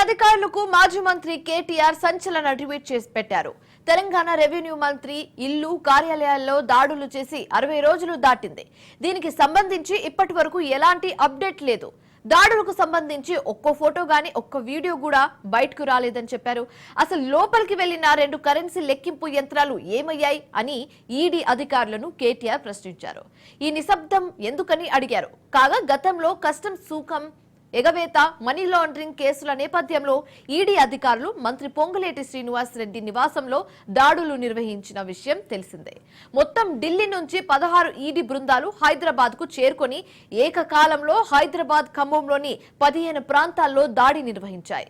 అధికారులకు మాజీ మంత్రి కేటీఆర్ సంచలన ట్వీట్ చేసి పెట్టారు. తెలంగాణ రెవెన్యూ మంత్రి ఇల్లు కార్యాలయాల్లో దాడులు చేసి 60 రోజులు దాటింది. దీనికి సంబంధించి ఇప్పటి వరకు ఎలాంటి అప్డేట్ లేదు. దాడులకు సంబంధించి ఒక్క ఫోటో గాని ఒక్క వీడియో కూడా బయటకు రాలేదని చెప్పారు. అసలు లోపలికి వెళ్లిన 2 కరెన్సీ లెక్కింపు యంత్రాలు ఏమయ్యాయి అని ఈడీ అధికారులను కేటీఆర్ ప్రశ్నించారు. ఈ నిశ్శబ్దం ఎందుకని అడిగారు. కాగా గతంలో కస్టమ్స్ సూకం ఎగవేత మనీ లాండరింగ్ కేసుల నేపథ్యంలో ఈడీ అధికారులు మంత్రి పొంగులేటి శ్రీనివాస్ రెడ్డి నివాసంలో దాడులు నిర్వహించిన విషయం తెలిసిందే. మొత్తం ఢిల్లీ నుంచి 16 ఈడీ బృందాలు హైదరాబాద్ కు చేరుకొని ఏకకాలంలో హైదరాబాద్ ఖమ్మంలోని 15 ప్రాంతాల్లో దాడి నిర్వహించాయి.